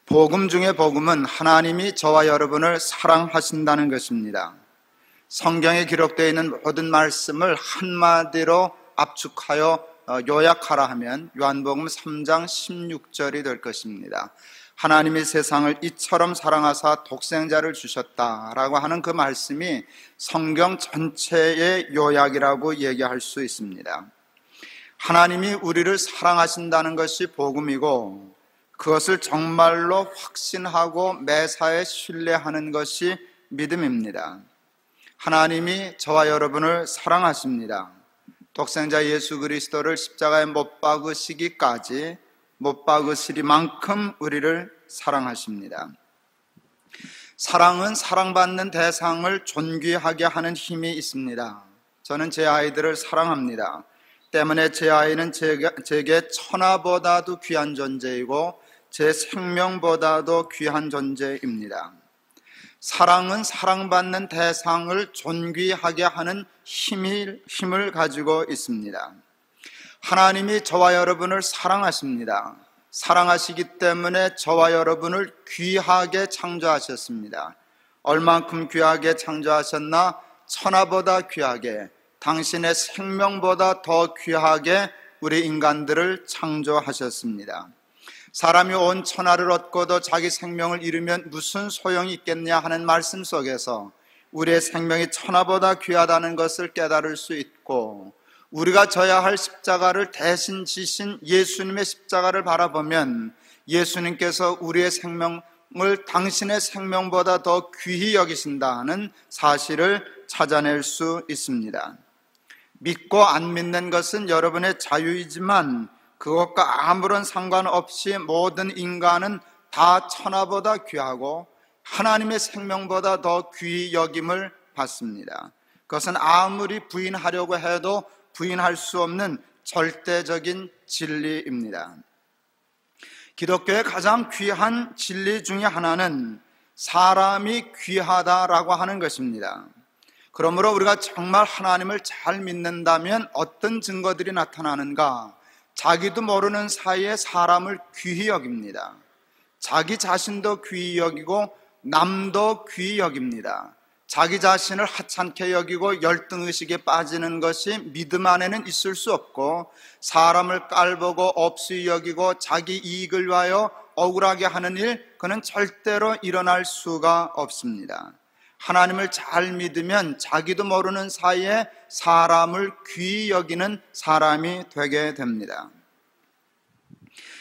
복음 중에 복음은 하나님이 저와 여러분을 사랑하신다는 것입니다. 성경에 기록되어 있는 모든 말씀을 한마디로 압축하여 요약하라 하면 요한복음 3장 16절이 될 것입니다. 하나님이 세상을 이처럼 사랑하사 독생자를 주셨다라고 하는 그 말씀이 성경 전체의 요약이라고 얘기할 수 있습니다. 하나님이 우리를 사랑하신다는 것이 복음이고, 그것을 정말로 확신하고 매사에 신뢰하는 것이 믿음입니다. 하나님이 저와 여러분을 사랑하십니다. 독생자 예수 그리스도를 십자가에 못 박으시기까지, 못 박으시리만큼 우리를 사랑하십니다. 사랑은 사랑받는 대상을 존귀하게 하는 힘이 있습니다. 저는 제 아이들을 사랑합니다. 때문에 제 아이는 제게 천하보다도 귀한 존재이고 제 생명보다도 귀한 존재입니다. 사랑은 사랑받는 대상을 존귀하게 하는 힘을 가지고 있습니다. 하나님이 저와 여러분을 사랑하십니다. 사랑하시기 때문에 저와 여러분을 귀하게 창조하셨습니다. 얼만큼 귀하게 창조하셨나? 천하보다 귀하게, 당신의 생명보다 더 귀하게 우리 인간들을 창조하셨습니다. 사람이 온 천하를 얻고도 자기 생명을 잃으면 무슨 소용이 있겠냐 하는 말씀 속에서 우리의 생명이 천하보다 귀하다는 것을 깨달을 수 있고, 우리가 져야 할 십자가를 대신 지신 예수님의 십자가를 바라보면 예수님께서 우리의 생명을 당신의 생명보다 더 귀히 여기신다는 사실을 찾아낼 수 있습니다. 믿고 안 믿는 것은 여러분의 자유이지만 그것과 아무런 상관없이 모든 인간은 다 천하보다 귀하고 하나님의 생명보다 더 귀히 여김을 받습니다. 그것은 아무리 부인하려고 해도 부인할 수 없는 절대적인 진리입니다. 기독교의 가장 귀한 진리 중에 하나는 사람이 귀하다라고 하는 것입니다. 그러므로 우리가 정말 하나님을 잘 믿는다면 어떤 증거들이 나타나는가? 자기도 모르는 사이에 사람을 귀히 여깁니다. 자기 자신도 귀히 여기고 남도 귀히 여깁니다. 자기 자신을 하찮게 여기고 열등의식에 빠지는 것이 믿음 안에는 있을 수 없고, 사람을 깔보고 없이 여기고 자기 이익을 위하여 억울하게 하는 일, 그는 절대로 일어날 수가 없습니다. 하나님을 잘 믿으면 자기도 모르는 사이에 사람을 귀히 여기는 사람이 되게 됩니다.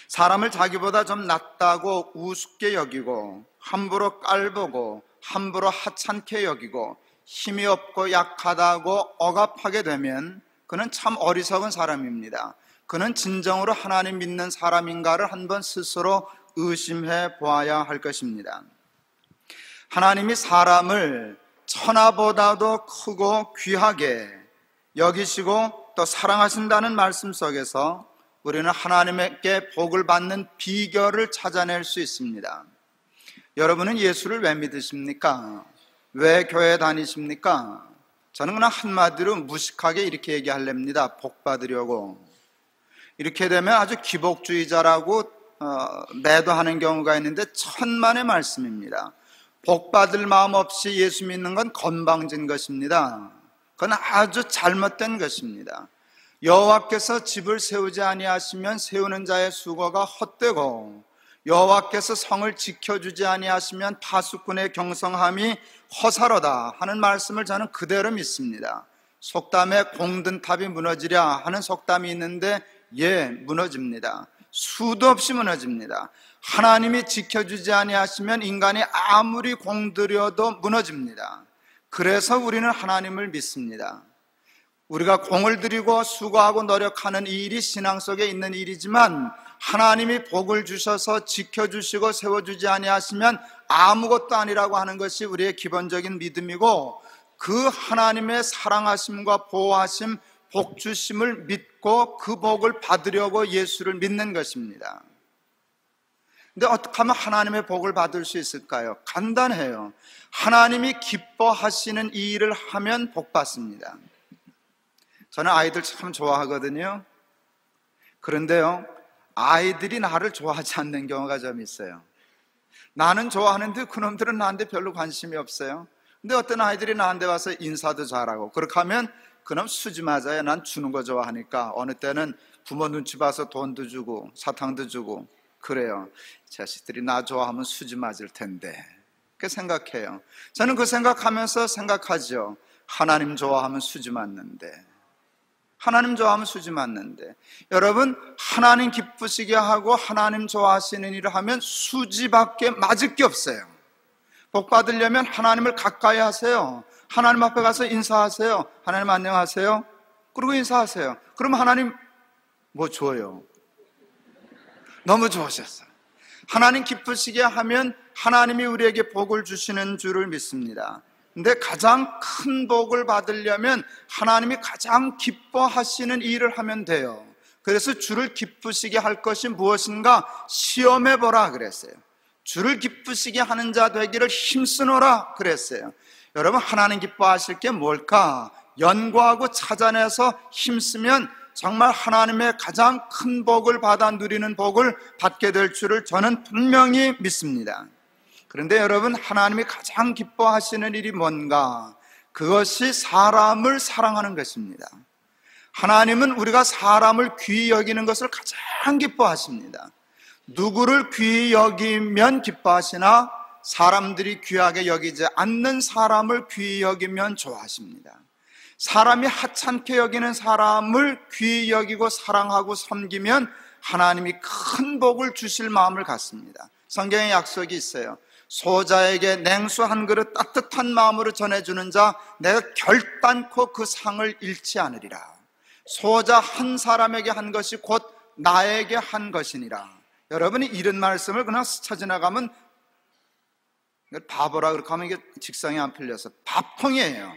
사람을 자기보다 좀 낫다고 우습게 여기고, 함부로 깔보고 함부로 하찮게 여기고 힘이 없고 약하다고 억압하게 되면 그는 참 어리석은 사람입니다. 그는 진정으로 하나님 믿는 사람인가를 한번 스스로 의심해 보아야 할 것입니다. 하나님이 사람을 천하보다도 크고 귀하게 여기시고 또 사랑하신다는 말씀 속에서 우리는 하나님께 복을 받는 비결을 찾아낼 수 있습니다. 여러분은 예수를 왜 믿으십니까? 왜 교회 다니십니까? 저는 그냥 한마디로 무식하게 이렇게 얘기하렵니다. 복 받으려고. 이렇게 되면 아주 기복주의자라고 매도하는 경우가 있는데 천만의 말씀입니다. 복 받을 마음 없이 예수 믿는 건 건방진 것입니다. 그건 아주 잘못된 것입니다. 여호와께서 집을 세우지 아니하시면 세우는 자의 수고가 헛되고, 여호와께서 성을 지켜주지 아니하시면 파수꾼의 경성함이 허사로다 하는 말씀을 저는 그대로 믿습니다. 속담에 공든 탑이 무너지랴 하는 속담이 있는데 무너집니다. 수도 없이 무너집니다. 하나님이 지켜주지 아니하시면 인간이 아무리 공들여도 무너집니다. 그래서 우리는 하나님을 믿습니다. 우리가 공을 들이고 수고하고 노력하는 이 일이 신앙 속에 있는 일이지만, 하나님이 복을 주셔서 지켜주시고 세워주지 아니하시면 아무것도 아니라고 하는 것이 우리의 기본적인 믿음이고, 그 하나님의 사랑하심과 보호하심, 복 주심을 믿고 그 복을 받으려고 예수를 믿는 것입니다. 근데 어떻게 하면 하나님의 복을 받을 수 있을까요? 간단해요. 하나님이 기뻐하시는 이 일을 하면 복 받습니다. 저는 아이들 참 좋아하거든요. 그런데요, 아이들이 나를 좋아하지 않는 경우가 좀 있어요. 나는 좋아하는데 그놈들은 나한테 별로 관심이 없어요. 근데 어떤 아이들이 나한테 와서 인사도 잘하고 그렇게 하면 그놈 수지 맞아요. 난 주는 거 좋아하니까. 어느 때는 부모 눈치 봐서 돈도 주고 사탕도 주고 그래요. 자식들이 나 좋아하면 수지 맞을 텐데 그렇게 생각해요. 저는 그 생각하면서 생각하죠. 하나님 좋아하면 수지 맞는데, 하나님 좋아하면 수지 맞는데, 여러분 하나님 기쁘시게 하고 하나님 좋아하시는 일을 하면 수지밖에 맞을 게 없어요. 복 받으려면 하나님을 가까이 하세요. 하나님 앞에 가서 인사하세요. 하나님 안녕하세요. 그리고 인사하세요. 그럼 하나님 뭐 줘요? 너무 좋으셨어요. 하나님 기쁘시게 하면 하나님이 우리에게 복을 주시는 줄을 믿습니다. 근데 가장 큰 복을 받으려면 하나님이 가장 기뻐하시는 일을 하면 돼요. 그래서 주를 기쁘시게 할 것이 무엇인가 시험해 보라 그랬어요. 주를 기쁘시게 하는 자 되기를 힘쓰노라 그랬어요. 여러분 하나님 기뻐하실 게 뭘까? 연구하고 찾아내서 힘쓰면 정말 하나님의 가장 큰 복을 받아 누리는 복을 받게 될 줄을 저는 분명히 믿습니다. 그런데 여러분 하나님이 가장 기뻐하시는 일이 뭔가? 그것이 사람을 사랑하는 것입니다. 하나님은 우리가 사람을 귀히 여기는 것을 가장 기뻐하십니다. 누구를 귀히 여기면 기뻐하시나 사람들이 귀하게 여기지 않는 사람을 귀히 여기면 좋아하십니다. 사람이 하찮게 여기는 사람을 귀히 여기고 사랑하고 섬기면 하나님이 큰 복을 주실 마음을 갖습니다. 성경에 약속이 있어요. 소자에게 냉수 한 그릇 따뜻한 마음으로 전해주는 자 내가 결단코 그 상을 잃지 않으리라. 소자 한 사람에게 한 것이 곧 나에게 한 것이니라. 여러분이 이런 말씀을 그냥 스쳐 지나가면 바보라 그렇게 하면 이게 직성이 안 풀려서 밥통이에요.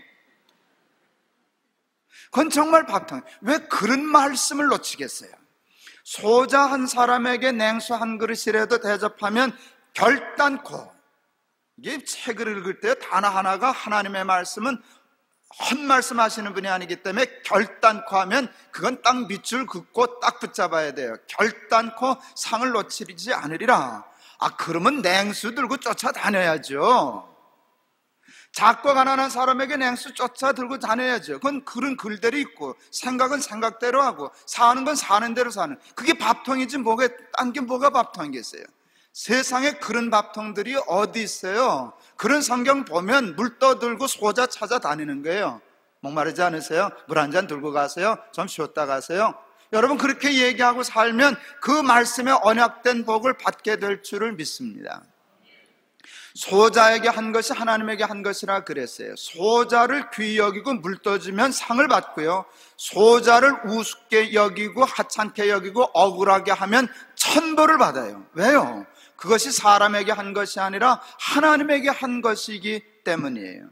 그건 정말 밥통. 왜 그런 말씀을 놓치겠어요? 소자 한 사람에게 냉수 한 그릇이라도 대접하면 결단코, 이게 책을 읽을 때 단어 하나가 하나님의 말씀은 헛말씀 하시는 분이 아니기 때문에 결단코 하면 그건 딱 밑줄 긋고 딱 붙잡아야 돼요. 결단코 상을 놓치지 않으리라. 그러면 냉수 들고 쫓아다녀야죠. 작고 가난한 사람에게 냉수 쫓아 들고 다녀야죠. 그건 그런 글대로 있고 생각은 생각대로 하고 사는 건 사는 대로 사는, 그게 밥통이지 뭐가 딴 게 뭐가 밥통이겠어요. 세상에 그런 밥통들이 어디 있어요? 그런 성경 보면 물 떠들고 소자 찾아다니는 거예요. 목마르지 않으세요? 물 한 잔 들고 가세요. 좀 쉬었다 가세요. 여러분 그렇게 얘기하고 살면 그 말씀에 언약된 복을 받게 될 줄을 믿습니다. 소자에게 한 것이 하나님에게 한 것이라 그랬어요. 소자를 귀히 여기고 물 떠주면 상을 받고요, 소자를 우습게 여기고 하찮게 여기고 억울하게 하면 천벌을 받아요. 왜요? 그것이 사람에게 한 것이 아니라 하나님에게 한 것이기 때문이에요.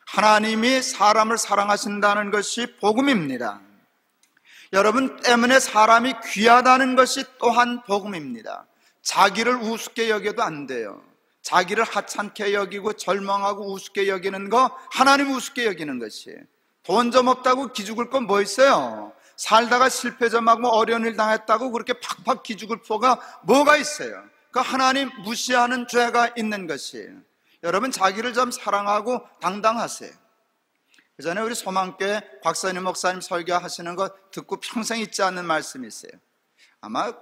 하나님이 사람을 사랑하신다는 것이 복음입니다. 여러분 때문에 사람이 귀하다는 것이 또한 복음입니다. 자기를 우습게 여겨도 안 돼요. 자기를 하찮게 여기고 절망하고 우습게 여기는 거, 하나님 우습게 여기는 것이에요. 돈 좀 없다고 기죽을 건 뭐 있어요? 살다가 실패 좀 하고 어려운 일 당했다고 그렇게 팍팍 기죽을 포가 뭐가 있어요? 그 하나님 무시하는 죄가 있는 것이에요. 여러분 자기를 좀 사랑하고 당당하세요. 그 전에 우리 소망교회 곽선임 목사님 설교하시는 거 듣고 평생 잊지 않는 말씀이 있어요. 아마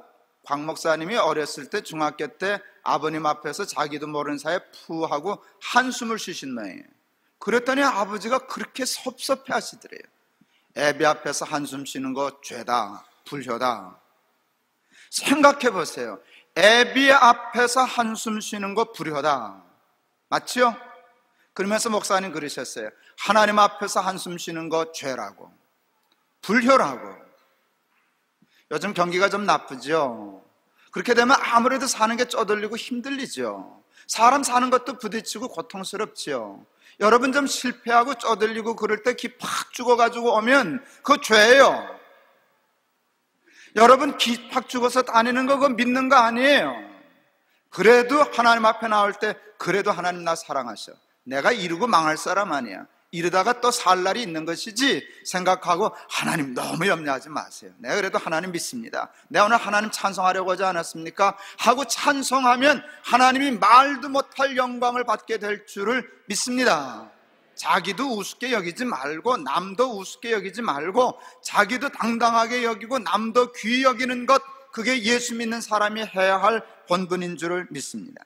곽 목사님이 어렸을 때 중학교 때 아버님 앞에서 자기도 모르는 사이에 푸 하고 한숨을 쉬신 모양이에요. 그랬더니 아버지가 그렇게 섭섭해 하시더래요. 애비 앞에서 한숨 쉬는 거 죄다, 불효다. 생각해 보세요. 애비 앞에서 한숨 쉬는 거 불효다. 맞죠? 그러면서 목사님 그러셨어요. 하나님 앞에서 한숨 쉬는 거 죄라고, 불효라고. 요즘 경기가 좀 나쁘죠? 그렇게 되면 아무래도 사는 게 쪼들리고 힘들리죠. 사람 사는 것도 부딪히고 고통스럽죠. 여러분 좀 실패하고 쪼들리고 그럴 때 기 팍 죽어가지고 오면 그거 죄예요. 여러분 기 팍 죽어서 다니는 거 그거 믿는 거 아니에요. 그래도 하나님 앞에 나올 때 그래도 하나님 나 사랑하셔. 내가 이루고 망할 사람 아니야. 이러다가 또 살 날이 있는 것이지 생각하고 하나님 너무 염려하지 마세요. 내가 그래도 하나님 믿습니다. 내가 오늘 하나님 찬송하려고 하지 않았습니까? 하고 찬송하면 하나님이 말도 못할 영광을 받게 될 줄을 믿습니다. 자기도 우습게 여기지 말고 남도 우습게 여기지 말고 자기도 당당하게 여기고 남도 귀히 여기는 것, 그게 예수 믿는 사람이 해야 할 본분인 줄을 믿습니다.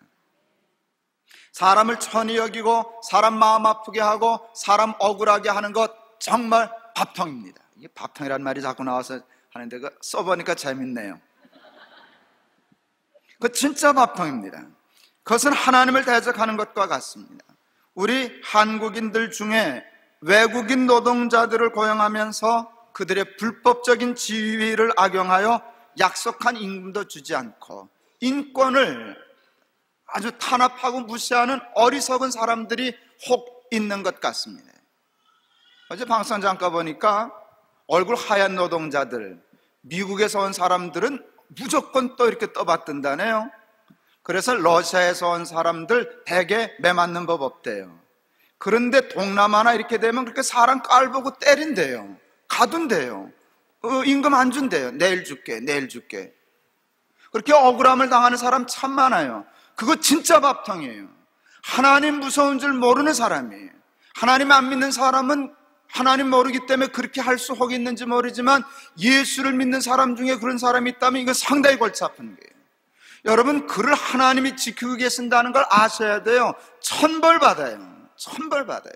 사람을 천히 여기고 사람 마음 아프게 하고 사람 억울하게 하는 것 정말 밥통입니다. 이게 밥통이라는 말이 자꾸 나와서 하는데 써보니까 재밌네요. 그 진짜 밥통입니다. 그것은 하나님을 대적하는 것과 같습니다. 우리 한국인들 중에 외국인 노동자들을 고용하면서 그들의 불법적인 지위를 악용하여 약속한 임금도 주지 않고 인권을 아주 탄압하고 무시하는 어리석은 사람들이 혹 있는 것 같습니다. 어제 방송 잠깐 보니까 얼굴 하얀 노동자들, 미국에서 온 사람들은 무조건 또 이렇게 떠받든다네요. 그래서 러시아에서 온 사람들 대개 매 맞는 법 없대요. 그런데 동남아나 이렇게 되면 그렇게 사람 깔보고 때린대요. 가둔대요. 임금 안 준대요. 내일 줄게, 내일 줄게. 그렇게 억울함을 당하는 사람 참 많아요. 그거 진짜 밥통이에요. 하나님 무서운 줄 모르는 사람이에요. 하나님 안 믿는 사람은 하나님 모르기 때문에 그렇게 할 수 혹 있는지 모르지만 예수를 믿는 사람 중에 그런 사람이 있다면 이거 상당히 골치 아픈 거예요. 여러분, 그를 하나님이 지키고 계신다는 걸 아셔야 돼요. 천벌 받아요. 천벌 받아요.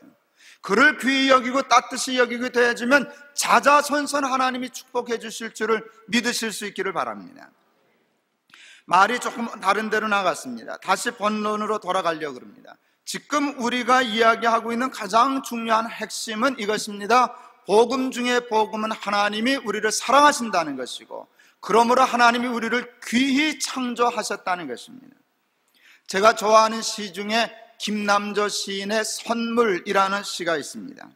그를 귀히 여기고 따뜻이 여기고 되어지면 자자손손 하나님이 축복해 주실 줄을 믿으실 수 있기를 바랍니다. 말이 조금 다른 데로 나갔습니다. 다시 본론으로 돌아가려고 합니다. 지금 우리가 이야기하고 있는 가장 중요한 핵심은 이것입니다. 복음 중에 복음은 하나님이 우리를 사랑하신다는 것이고, 그러므로 하나님이 우리를 귀히 창조하셨다는 것입니다. 제가 좋아하는 시 중에 김남조 시인의 선물이라는 시가 있습니다.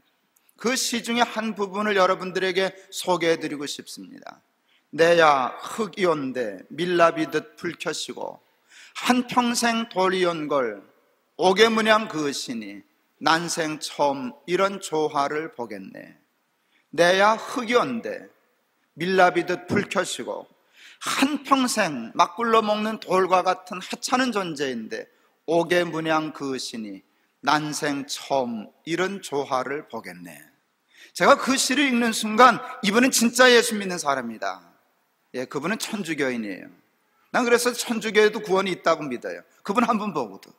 그 시 중에 한 부분을 여러분들에게 소개해드리고 싶습니다. 내야 흙이온데 밀랍이듯 불 켜시고 한평생 돌이온 걸 오개문양 그으시니 난생 처음 이런 조화를 보겠네. 내야 흙이온데 밀랍이듯 불 켜시고 한평생 막 굴러먹는 돌과 같은 하찮은 존재인데 오개문양 그으시니 난생 처음 이런 조화를 보겠네. 제가 그 시를 읽는 순간 이분은 진짜 예수 믿는 사람이다. 예, 그분은 천주교인이에요. 난 그래서 천주교에도 구원이 있다고 믿어요. 그분 한 분 보고도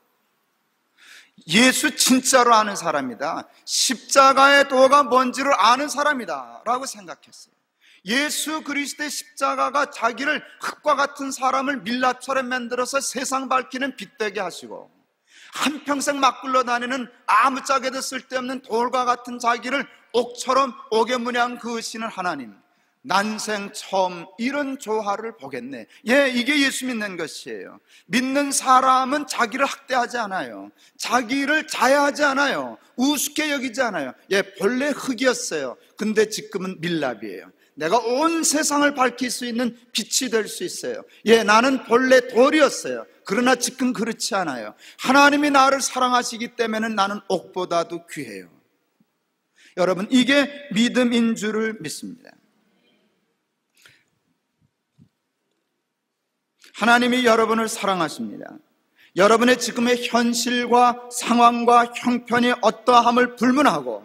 예수 진짜로 아는 사람이다. 십자가의 도가 뭔지를 아는 사람이다 라고 생각했어요. 예수 그리스도의 십자가가 자기를 흙과 같은 사람을 밀랍처럼 만들어서 세상 밝히는 빛 되게 하시고, 한평생 막 굴러다니는 아무짝에도 쓸데없는 돌과 같은 자기를 옥처럼 옥의 그으시는 하나님, 난생 처음 이런 조화를 보겠네. 예, 이게 예수 믿는 것이에요. 믿는 사람은 자기를 학대하지 않아요. 자기를 자해하지 않아요. 우습게 여기지 않아요. 예, 본래 흙이었어요. 근데 지금은 밀랍이에요. 내가 온 세상을 밝힐 수 있는 빛이 될 수 있어요. 예, 나는 본래 돌이었어요. 그러나 지금 그렇지 않아요. 하나님이 나를 사랑하시기 때문에 나는 옥보다도 귀해요. 여러분, 이게 믿음인 줄을 믿습니다. 하나님이 여러분을 사랑하십니다. 여러분의 지금의 현실과 상황과 형편이 어떠함을 불문하고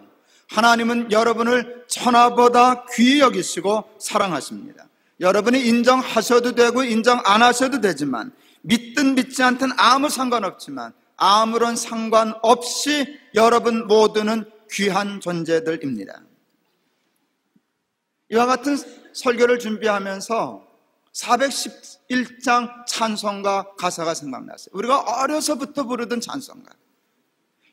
하나님은 여러분을 천하보다 귀히 여기시고 사랑하십니다. 여러분이 인정하셔도 되고 인정 안 하셔도 되지만, 믿든 믿지 않든 아무 상관없지만, 아무런 상관없이 여러분 모두는 귀한 존재들입니다. 이와 같은 설교를 준비하면서 411장 찬송가 가사가 생각났어요. 우리가 어려서부터 부르던 찬송가.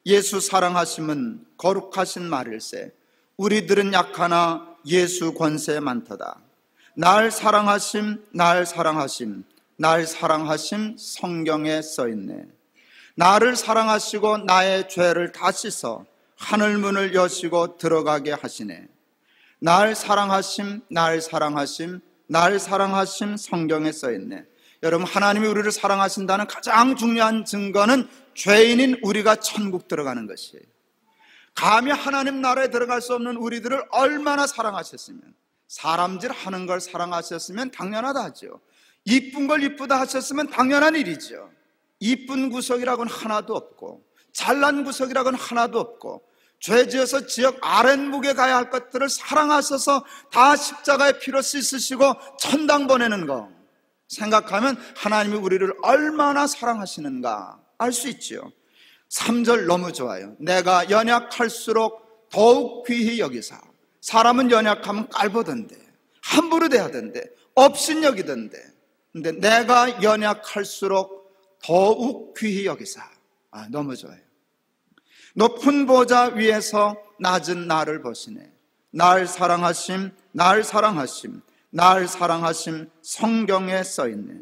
예수 사랑하심은 거룩하신 말일세, 우리들은 약하나 예수 권세 많도다. 날 사랑하심, 날 사랑하심, 날 사랑하심 성경에 써있네. 나를 사랑하시고 나의 죄를 다 씻어 하늘문을 여시고 들어가게 하시네. 날 사랑하심, 날 사랑하심, 날 사랑하심 성경에 써있네. 여러분, 하나님이 우리를 사랑하신다는 가장 중요한 증거는 죄인인 우리가 천국 들어가는 것이에요. 감히 하나님 나라에 들어갈 수 없는 우리들을 얼마나 사랑하셨으면, 사람질 하는 걸 사랑하셨으면 당연하다 하죠. 이쁜 걸 이쁘다 하셨으면 당연한 일이죠. 이쁜 구석이라고는 하나도 없고, 잘난 구석이라고는 하나도 없고, 죄지어서 지역 아랫목에 가야 할 것들을 사랑하셔서 다 십자가의 피로 씻으시고 천당 보내는 거 생각하면 하나님이 우리를 얼마나 사랑하시는가 알 수 있지요. 3절 너무 좋아요. 내가 연약할수록 더욱 귀히 여기사. 사람은 연약하면 깔보던데, 함부로 대하던데, 업신여기던데, 근데 내가 연약할수록 더욱 귀히 여기사. 너무 좋아요. 높은 보좌 위에서 낮은 나를 보시네. 날 사랑하심, 날 사랑하심, 날 사랑하심 성경에 써있네.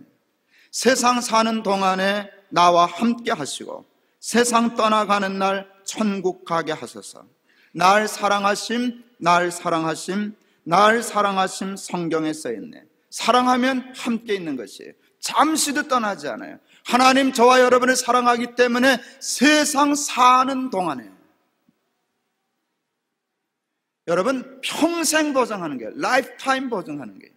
세상 사는 동안에 나와 함께 하시고 세상 떠나가는 날 천국 가게 하소서. 날 사랑하심, 날 사랑하심, 날 사랑하심 성경에 써있네. 사랑하면 함께 있는 것이에요. 잠시도 떠나지 않아요. 하나님 저와 여러분을 사랑하기 때문에 세상 사는 동안에, 여러분 평생 보장하는 게, 라이프타임 보장하는 게,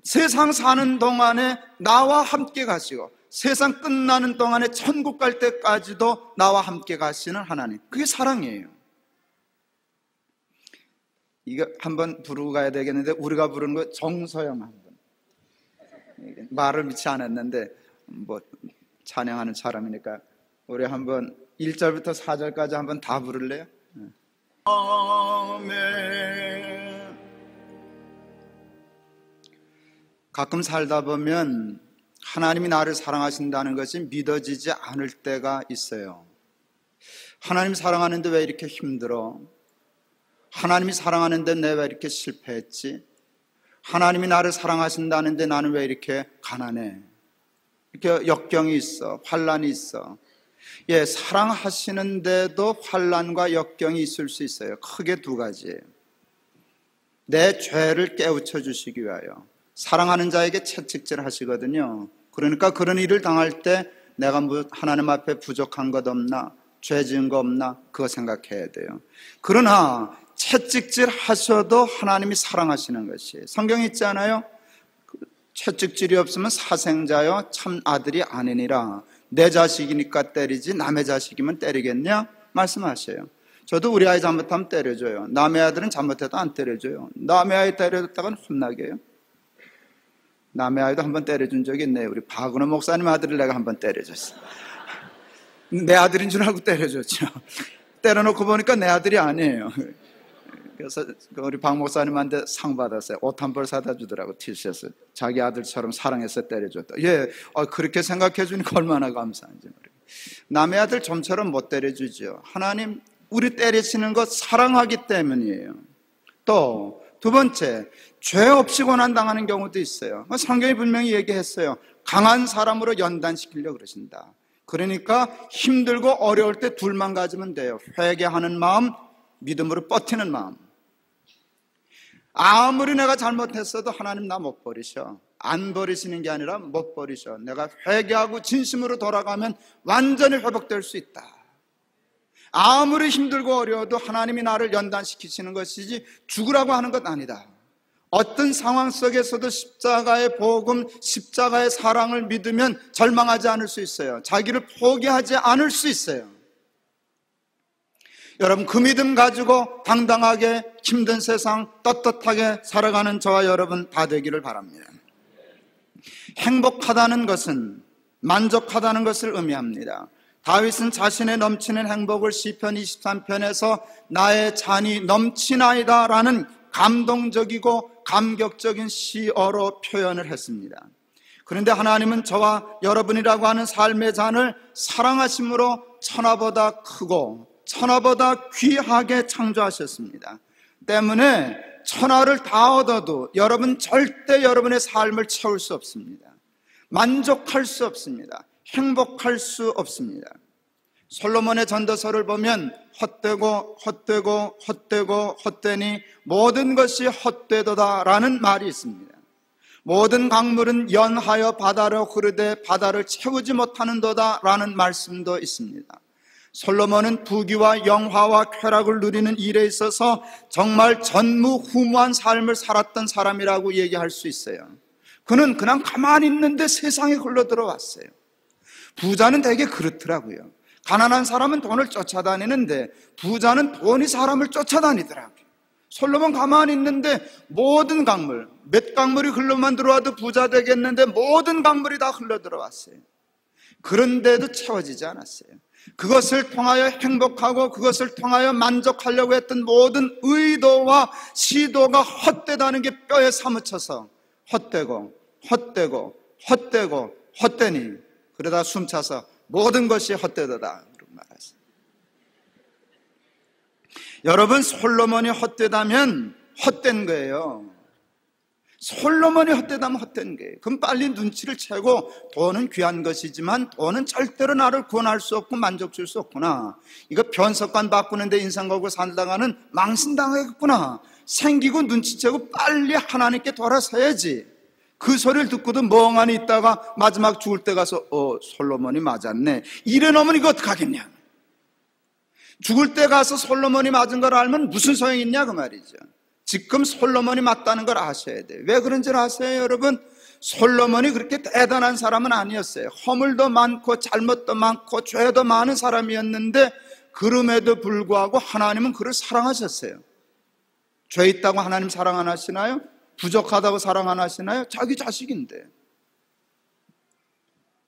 세상 사는 동안에 나와 함께 가시고 세상 끝나는 동안에 천국 갈 때까지도 나와 함께 가시는 하나님, 그게 사랑이에요. 이거 한번 부르고 가야 되겠는데, 우리가 부르는 거 정서영 한번, 말을 미치 않았는데 뭐 찬양하는 사람이니까 우리 한번 1절부터 4절까지 한번 다 부를래요? 아멘. 가끔 살다 보면 하나님이 나를 사랑하신다는 것이 믿어지지 않을 때가 있어요. 하나님 사랑하는데 왜 이렇게 힘들어? 하나님이 사랑하는데 내가 왜 이렇게 실패했지? 하나님이 나를 사랑하신다는데 나는 왜 이렇게 가난해? 이렇게 역경이 있어, 환난이 있어. 예, 사랑하시는데도 환난과 역경이 있을 수 있어요. 크게 두 가지예요. 내 죄를 깨우쳐 주시기 위하여. 사랑하는 자에게 채찍질 하시거든요. 그러니까 그런 일을 당할 때 내가 하나님 앞에 부족한 것 없나, 죄 지은 거 없나, 그거 생각해야 돼요. 그러나 채찍질 하셔도 하나님이 사랑하시는 것이에요. 성경에 있지 않아요? 채찍질이 없으면 사생자여 참 아들이 아니니라. 내 자식이니까 때리지 남의 자식이면 때리겠냐? 말씀하셔요. 저도 우리 아이 잘못하면 때려줘요. 남의 아들은 잘못해도 안 때려줘요. 남의 아이 때려줬다가는 혼나게 해요. 남의 아이도 한번 때려준 적이 있네요. 우리 박은호 목사님 아들을 내가 한번 때려줬어요. 내 아들인 줄 알고 때려줬죠. 때려놓고 보니까 내 아들이 아니에요. 그래서 우리 박 목사님한테 상 받았어요. 옷 한 벌 사다 주더라고, 티셔츠. 자기 아들처럼 사랑해서 때려줬다. 예, 그렇게 생각해 주니까 얼마나 감사한지. 남의 아들 좀처럼 못 때려주죠. 하나님 우리 때리시는 것 사랑하기 때문이에요. 또 두 번째, 죄 없이 고난당하는 경우도 있어요. 성경이 분명히 얘기했어요. 강한 사람으로 연단시키려고 그러신다. 그러니까 힘들고 어려울 때 둘만 가지면 돼요. 회개하는 마음, 믿음으로 버티는 마음. 아무리 내가 잘못했어도 하나님 나 못 버리셔. 안 버리시는 게 아니라 못 버리셔. 내가 회개하고 진심으로 돌아가면 완전히 회복될 수 있다. 아무리 힘들고 어려워도 하나님이 나를 연단시키시는 것이지 죽으라고 하는 것 아니다. 어떤 상황 속에서도 십자가의 복음, 십자가의 사랑을 믿으면 절망하지 않을 수 있어요. 자기를 포기하지 않을 수 있어요. 여러분 그 믿음 가지고 당당하게 힘든 세상 떳떳하게 살아가는 저와 여러분 다 되기를 바랍니다. 행복하다는 것은 만족하다는 것을 의미합니다. 다윗은 자신의 넘치는 행복을 시편 23편에서 나의 잔이 넘치나이다 라는 감동적이고 감격적인 시어로 표현을 했습니다. 그런데 하나님은 저와 여러분이라고 하는 삶의 잔을 사랑하심으로 천하보다 크고 천하보다 귀하게 창조하셨습니다. 때문에 천하를 다 얻어도 여러분 절대 여러분의 삶을 채울 수 없습니다. 만족할 수 없습니다. 행복할 수 없습니다. 솔로몬의 전도서를 보면 헛되고 헛되고 헛되고 헛되니 모든 것이 헛되도다라는 말이 있습니다. 모든 강물은 연하여 바다로 흐르되 바다를 채우지 못하는도다라는 말씀도 있습니다. 솔로몬은 부귀와 영화와 쾌락을 누리는 일에 있어서 정말 전무후무한 삶을 살았던 사람이라고 얘기할 수 있어요. 그는 그냥 가만히 있는데 세상에 흘러들어왔어요. 부자는 되게 그렇더라고요. 가난한 사람은 돈을 쫓아다니는데 부자는 돈이 사람을 쫓아다니더라고요. 솔로몬 가만히 있는데 모든 강물, 몇 강물이 흘러만 들어와도 부자 되겠는데 모든 강물이 다 흘러들어왔어요. 그런데도 채워지지 않았어요. 그것을 통하여 행복하고 그것을 통하여 만족하려고 했던 모든 의도와 시도가 헛되다는 게 뼈에 사무쳐서 헛되고 헛되니 그러다 숨차서 모든 것이 헛되도다 그렇게 말했어요. 여러분, 솔로몬이 헛되다면 헛된 거예요. 솔로몬이 헛되다면 헛된 거예요. 그럼 빨리 눈치를 채고 돈은 귀한 것이지만 돈은 절대로 나를 구원할 수 없고 만족 줄 수 없구나. 이거 변석관 바꾸는데 인상 걸고 살다가는 망신당하겠구나. 생기고 눈치채고 빨리 하나님께 돌아서야지. 그 소리를 듣고도 멍하니 있다가 마지막 죽을 때 가서 솔로몬이 맞았네. 이래 놓으면 이거 어떡하겠냐. 죽을 때 가서 솔로몬이 맞은 걸 알면 무슨 소용이 있냐 그 말이죠. 지금 솔로몬이 맞다는 걸 아셔야 돼요. 왜 그런지를 아세요, 여러분? 솔로몬이 그렇게 대단한 사람은 아니었어요. 허물도 많고 잘못도 많고 죄도 많은 사람이었는데 그럼에도 불구하고 하나님은 그를 사랑하셨어요. 죄 있다고 하나님 사랑 안 하시나요? 부족하다고 사랑 안 하시나요? 자기 자식인데.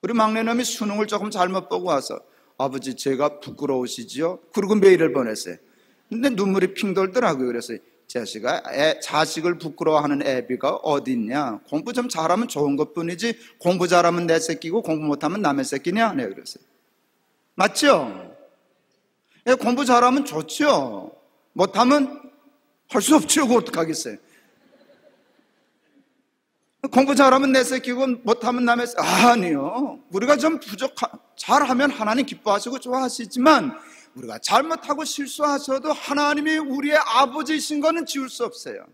우리 막내놈이 수능을 조금 잘못 보고 와서 아버지 제가 부끄러우시지요? 그리고 메일을 보냈어요. 근데 눈물이 핑 돌더라고요. 그래서 자식을 부끄러워하는 애비가 어디 있냐? 공부 좀 잘하면 좋은 것뿐이지 공부 잘하면 내 새끼고 공부 못하면 남의 새끼냐? 네, 그랬어요. 맞죠? 공부 잘하면 좋죠. 못하면 할 수 없죠. 그거 어떡하겠어요? 공부 잘하면 내 새끼고 못하면 남의 새끼. 아니요. 우리가 좀 잘하면 하나님 기뻐하시고 좋아하시지만 우리가 잘못하고 실수하셔도 하나님이 우리의 아버지이신 것은 지울 수 없어요.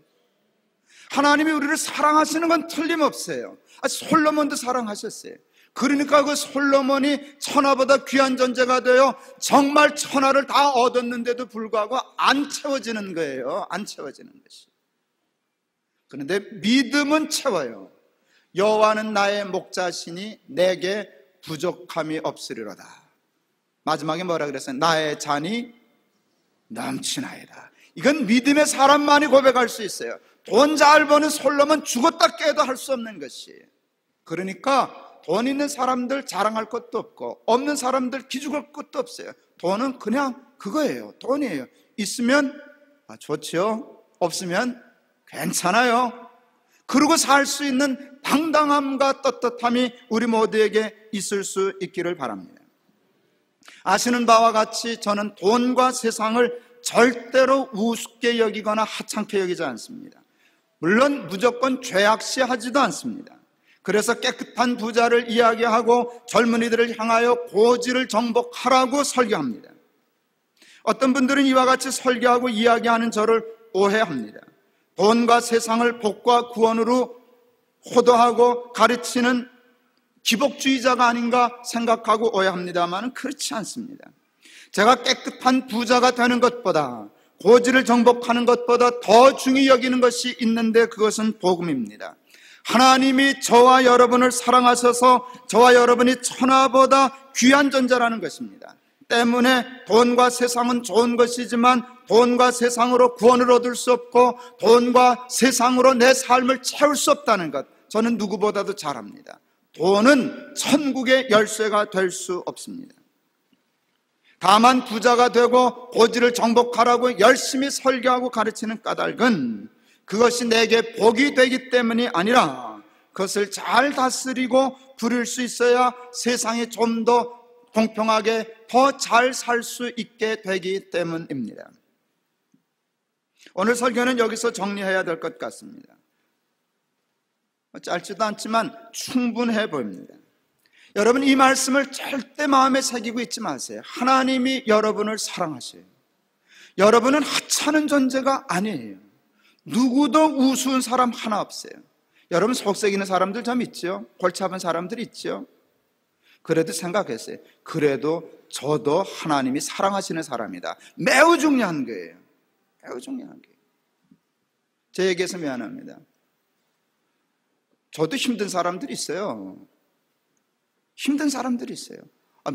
하나님이 우리를 사랑하시는 건 틀림없어요. 솔로몬도 사랑하셨어요. 그러니까 그 솔로몬이 천하보다 귀한 존재가 되어 정말 천하를 다 얻었는데도 불구하고 안 채워지는 거예요. 안 채워지는 것이. 그런데 믿음은 채워요. 여호와는 나의 목자시니 내게 부족함이 없으리로다. 마지막에 뭐라 그랬어요? 나의 잔이 넘치나이다. 이건 믿음의 사람만이 고백할 수 있어요. 돈 잘 버는 솔로몬 죽었다 깨도 할 수 없는 것이. 그러니까 돈 있는 사람들 자랑할 것도 없고 없는 사람들 기죽을 것도 없어요. 돈은 그냥 그거예요. 돈이에요. 있으면 좋지요. 없으면 괜찮아요. 그러고 살 수 있는 당당함과 떳떳함이 우리 모두에게 있을 수 있기를 바랍니다. 아시는 바와 같이 저는 돈과 세상을 절대로 우습게 여기거나 하찮게 여기지 않습니다. 물론 무조건 죄악시하지도 않습니다. 그래서 깨끗한 부자를 이야기하고 젊은이들을 향하여 고지를 정복하라고 설교합니다. 어떤 분들은 이와 같이 설교하고 이야기하는 저를 오해합니다. 돈과 세상을 복과 구원으로 호도하고 가르치는 기복주의자가 아닌가 생각하고 오해합니다만 그렇지 않습니다. 제가 깨끗한 부자가 되는 것보다 고지를 정복하는 것보다 더 중히 여기는 것이 있는데 그것은 복음입니다. 하나님이 저와 여러분을 사랑하셔서 저와 여러분이 천하보다 귀한 존재라는 것입니다. 때문에 돈과 세상은 좋은 것이지만 돈과 세상으로 구원을 얻을 수 없고 돈과 세상으로 내 삶을 채울 수 없다는 것 저는 누구보다도 잘 압니다. 돈은 천국의 열쇠가 될 수 없습니다. 다만 부자가 되고 고지를 정복하라고 열심히 설교하고 가르치는 까닭은 그것이 내게 복이 되기 때문이 아니라 그것을 잘 다스리고 부릴 수 있어야 세상이 좀 더 공평하게 더 잘 살 수 있게 되기 때문입니다. 오늘 설교는 여기서 정리해야 될 것 같습니다. 짧지도 않지만 충분해 보입니다. 여러분 이 말씀을 절대 마음에 새기고 있지 마세요. 하나님이 여러분을 사랑하세요. 여러분은 하찮은 존재가 아니에요. 누구도 우스운 사람 하나 없어요. 여러분 속썩이는 사람들 좀 있죠. 골치 아픈 사람들 있죠. 그래도 생각했어요. 그래도 저도 하나님이 사랑하시는 사람이다. 매우 중요한 거예요. 매우 중요한 거예요. 제 얘기해서 미안합니다. 저도 힘든 사람들이 있어요. 힘든 사람들이 있어요.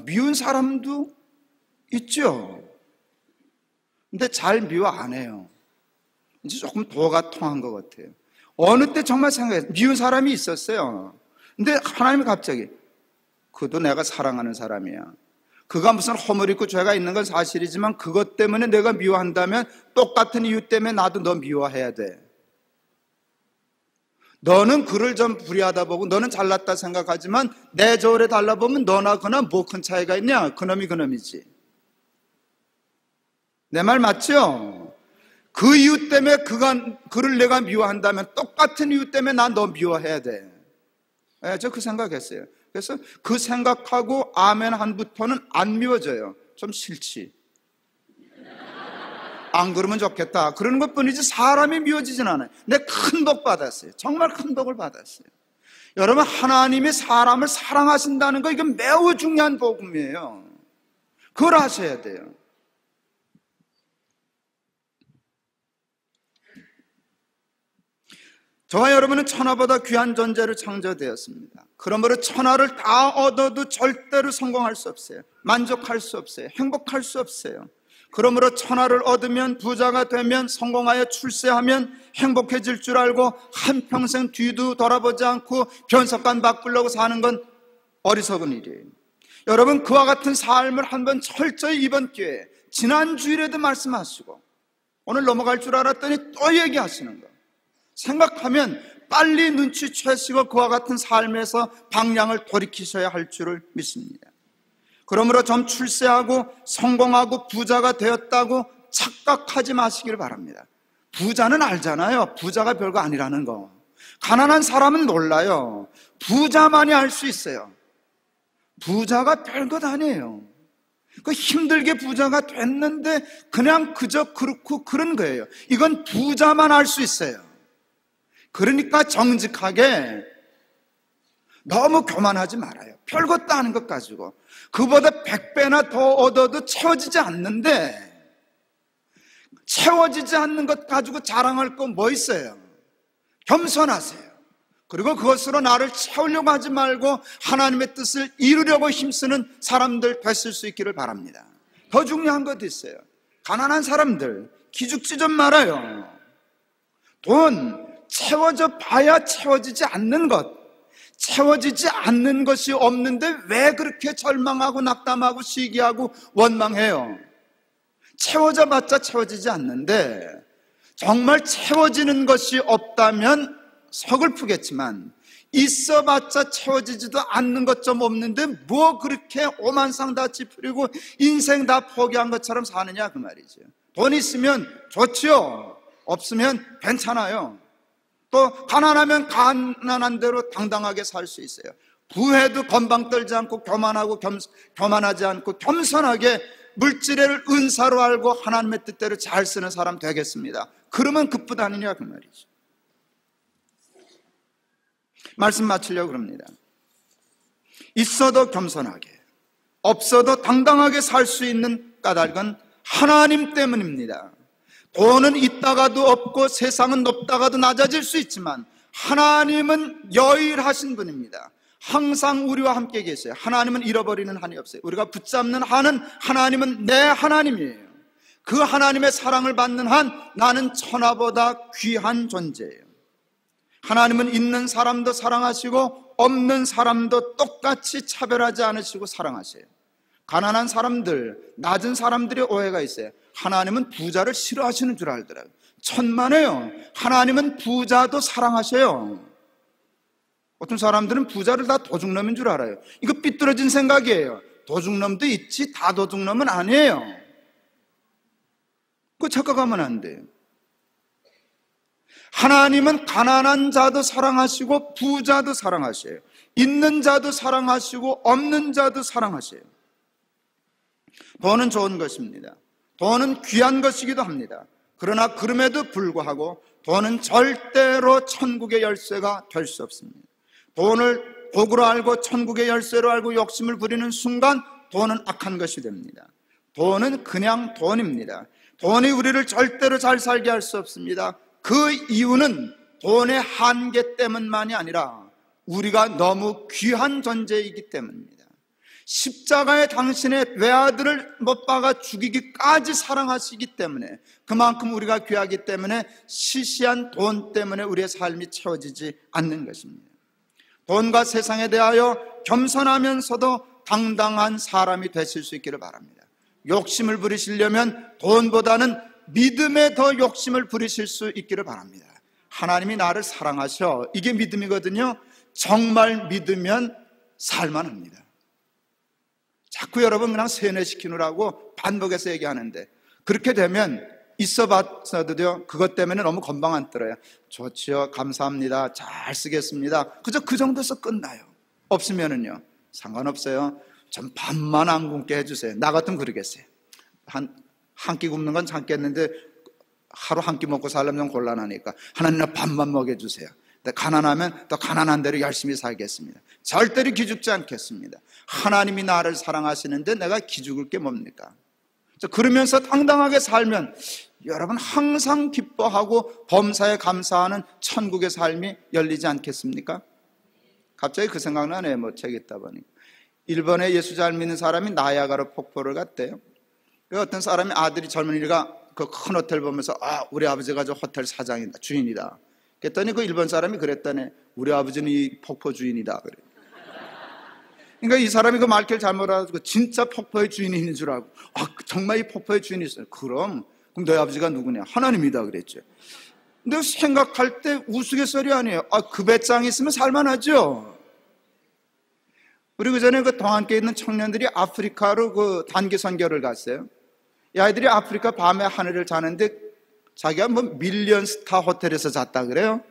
미운 사람도 있죠. 근데 잘 미워 안 해요. 이제 조금 도가 통한 것 같아요. 어느 때 정말 생각해요. 미운 사람이 있었어요. 근데 하나님이 갑자기 그도 내가 사랑하는 사람이야. 그가 무슨 허물 있고 죄가 있는 건 사실이지만 그것 때문에 내가 미워한다면 똑같은 이유 때문에 나도 너 미워해야 돼. 너는 그를 좀 불의하다 보고 너는 잘났다 생각하지만 내 저울에 달라보면 너나 그나 뭐 큰 차이가 있냐? 그놈이 그놈이지. 내 말 맞죠? 그 이유 때문에 그를 내가 미워한다면 똑같은 이유 때문에 난 너 미워해야 돼. 저 그 생각했어요. 그래서 그 생각하고 아멘 한부터는 안 미워져요. 좀 싫지. 안 그러면 좋겠다. 그러는 것 뿐이지 사람이 미워지진 않아요. 내 큰 복 받았어요. 정말 큰 복을 받았어요. 여러분, 하나님이 사람을 사랑하신다는 거 이건 매우 중요한 복음이에요. 그걸 아셔야 돼요. 저와 여러분은 천하보다 귀한 존재로 창조되었습니다. 그러므로 천하를 다 얻어도 절대로 성공할 수 없어요. 만족할 수 없어요. 행복할 수 없어요. 그러므로 천하를 얻으면 부자가 되면 성공하여 출세하면 행복해질 줄 알고 한평생 뒤도 돌아보지 않고 변석관 바꾸려고 사는 건 어리석은 일이에요. 여러분, 그와 같은 삶을 한번 철저히 이번 기회에 지난 주일에도 말씀하시고 오늘 넘어갈 줄 알았더니 또 얘기하시는 거 생각하면 빨리 눈치채시고 그와 같은 삶에서 방향을 돌이키셔야 할 줄을 믿습니다. 그러므로 좀 출세하고 성공하고 부자가 되었다고 착각하지 마시기를 바랍니다. 부자는 알잖아요. 부자가 별거 아니라는 거. 가난한 사람은 몰라요. 부자만이 알 수 있어요. 부자가 별것 아니에요. 그 힘들게 부자가 됐는데 그냥 그저 그렇고 그런 거예요. 이건 부자만 알 수 있어요. 그러니까 정직하게 너무 교만하지 말아요. 별것도 아닌 것 가지고 그보다 100배나 더 얻어도 채워지지 않는데 채워지지 않는 것 가지고 자랑할 거 뭐 있어요? 겸손하세요. 그리고 그것으로 나를 채우려고 하지 말고 하나님의 뜻을 이루려고 힘쓰는 사람들 됐을 수 있기를 바랍니다. 더 중요한 것도 있어요. 가난한 사람들 기죽지 좀 말아요. 돈 채워져 봐야 채워지지 않는 것, 채워지지 않는 것이 없는데 왜 그렇게 절망하고 낙담하고 시기하고 원망해요? 채워져 봤자 채워지지 않는데 정말 채워지는 것이 없다면 서글프겠지만 있어 봤자 채워지지도 않는 것 좀 없는데 뭐 그렇게 오만상 다 찌푸리고 인생 다 포기한 것처럼 사느냐 그 말이죠. 돈 있으면 좋지요. 없으면 괜찮아요. 또 가난하면 가난한 대로 당당하게 살 수 있어요. 부해도 건방 떨지 않고 교만하지 않고 겸손하게 물질을 은사로 알고 하나님의 뜻대로 잘 쓰는 사람 되겠습니다. 그러면 그뿐 아니냐 그 말이죠. 말씀 마치려고 합니다. 있어도 겸손하게, 없어도 당당하게 살 수 있는 까닭은 하나님 때문입니다. 돈은 있다가도 없고 세상은 높다가도 낮아질 수 있지만 하나님은 여일하신 분입니다. 항상 우리와 함께 계세요. 하나님은 잃어버리는 한이 없어요. 우리가 붙잡는 한은 하나님은 내 하나님이에요. 그 하나님의 사랑을 받는 한 나는 천하보다 귀한 존재예요. 하나님은 있는 사람도 사랑하시고 없는 사람도 똑같이 차별하지 않으시고 사랑하세요. 가난한 사람들, 낮은 사람들의 오해가 있어요. 하나님은 부자를 싫어하시는 줄 알더라고요. 천만에요. 하나님은 부자도 사랑하셔요. 어떤 사람들은 부자를 다 도둑놈인 줄 알아요. 이거 삐뚤어진 생각이에요. 도둑놈도 있지 다 도둑놈은 아니에요. 그거 착각하면 안 돼요. 하나님은 가난한 자도 사랑하시고 부자도 사랑하셔요. 있는 자도 사랑하시고 없는 자도 사랑하셔요. 돈은 좋은 것입니다. 돈은 귀한 것이기도 합니다. 그러나 그럼에도 불구하고 돈은 절대로 천국의 열쇠가 될 수 없습니다. 돈을 복으로 알고 천국의 열쇠로 알고 욕심을 부리는 순간 돈은 악한 것이 됩니다. 돈은 그냥 돈입니다. 돈이 우리를 절대로 잘 살게 할 수 없습니다. 그 이유는 돈의 한계 때문만이 아니라 우리가 너무 귀한 존재이기 때문입니다. 십자가에 당신의 외아들을 못 박아 죽이기까지 사랑하시기 때문에, 그만큼 우리가 귀하기 때문에 시시한 돈 때문에 우리의 삶이 채워지지 않는 것입니다. 돈과 세상에 대하여 겸손하면서도 당당한 사람이 되실 수 있기를 바랍니다. 욕심을 부리시려면 돈보다는 믿음에 더 욕심을 부리실 수 있기를 바랍니다. 하나님이 나를 사랑하셔, 이게 믿음이거든요. 정말 믿으면 살만합니다. 자꾸 여러분 그냥 세뇌시키느라고 반복해서 얘기하는데, 그렇게 되면 있어봤어도요, 그것 때문에 너무 건방 안 떨어요. 좋지요, 감사합니다, 잘 쓰겠습니다, 그저 그 정도에서 끝나요. 없으면은요, 상관없어요, 좀 밥만 안 굶게 해주세요. 나 같으면 그러겠어요. 한 끼 굶는 건 참겠는데 하루 한 끼 먹고 살려면 곤란하니까 하나님 나 밥만 먹여주세요. 가난하면 또 가난한 대로 열심히 살겠습니다. 절대로 기죽지 않겠습니다. 하나님이 나를 사랑하시는데 내가 기죽을 게 뭡니까? 그러면서 당당하게 살면 여러분 항상 기뻐하고 범사에 감사하는 천국의 삶이 열리지 않겠습니까? 갑자기 그 생각나네요. 뭐 책 읽다 보니까 일본에 예수 잘 믿는 사람이 나야가라 폭포를 갔대요. 어떤 사람이 아들이 젊은이가 그 큰 호텔 보면서 우리 아버지가 저 호텔 사장이다, 주인이다. 그랬더니 그 일본 사람이 그랬다네. 우리 아버지는 이 폭포 주인이다 그래. 그러니까 이 사람이 그 말귀를 잘못 알아듣고 진짜 폭포의 주인이 있는 줄 알고, 정말 이 폭포의 주인이 있어요. 그럼 너희 아버지가 누구냐? 하나님이다 그랬죠. 근데 생각할 때 우스갯소리 아니에요. 그 배짱이 있으면 살만하죠. 우리 그 전에 그 동안교에 있는 청년들이 아프리카로 그 단기 선교를 갔어요. 이 아이들이 아프리카 밤에 하늘을 자는데 자기가 뭐 밀리언 스타 호텔에서 잤다 그래요.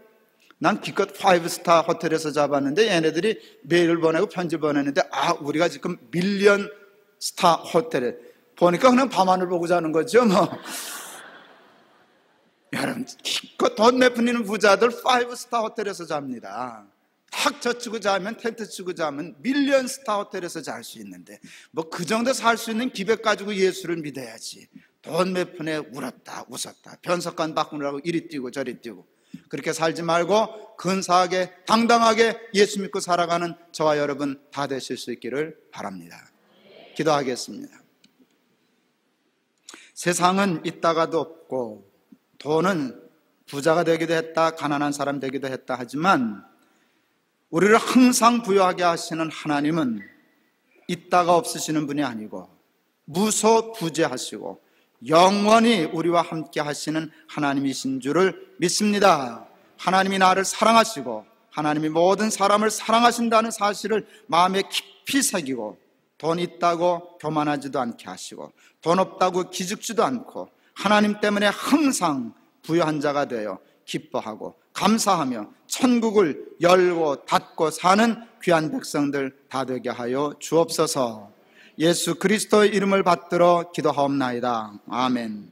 난 기껏 5스타 호텔에서 잡았는데 얘네들이 메일을 보내고 편지 보냈는데 우리가 지금 밀리언 스타 호텔에 보니까 그냥 밤하늘 보고 자는 거죠 뭐. 여러분 기껏 돈 내뿜는 부자들 5스타 호텔에서 잡니다. 탁 젖히고 자면, 텐트 치고 자면 밀리언 스타 호텔에서 잘 수 있는데 뭐 그 정도 살 수 있는 기백 가지고 예수를 믿어야지. 돈 몇 푼에 울었다 웃었다 변석관 바꾸느라고 이리 뛰고 저리 뛰고 그렇게 살지 말고 근사하게 당당하게 예수 믿고 살아가는 저와 여러분 다 되실 수 있기를 바랍니다. 기도하겠습니다. 세상은 있다가도 없고 돈은 부자가 되기도 했다 가난한 사람 되기도 했다 하지만 우리를 항상 부유하게 하시는 하나님은 있다가 없으시는 분이 아니고 무소부재하시고 영원히 우리와 함께 하시는 하나님이신 줄을 믿습니다. 하나님이 나를 사랑하시고 하나님이 모든 사람을 사랑하신다는 사실을 마음에 깊이 새기고 돈 있다고 교만하지도 않게 하시고 돈 없다고 기죽지도 않고 하나님 때문에 항상 부유한 자가 되어 기뻐하고 감사하며 천국을 열고 닫고 사는 귀한 백성들 다 되게 하여 주옵소서. 예수 그리스도의 이름을 받들어 기도하옵나이다. 아멘.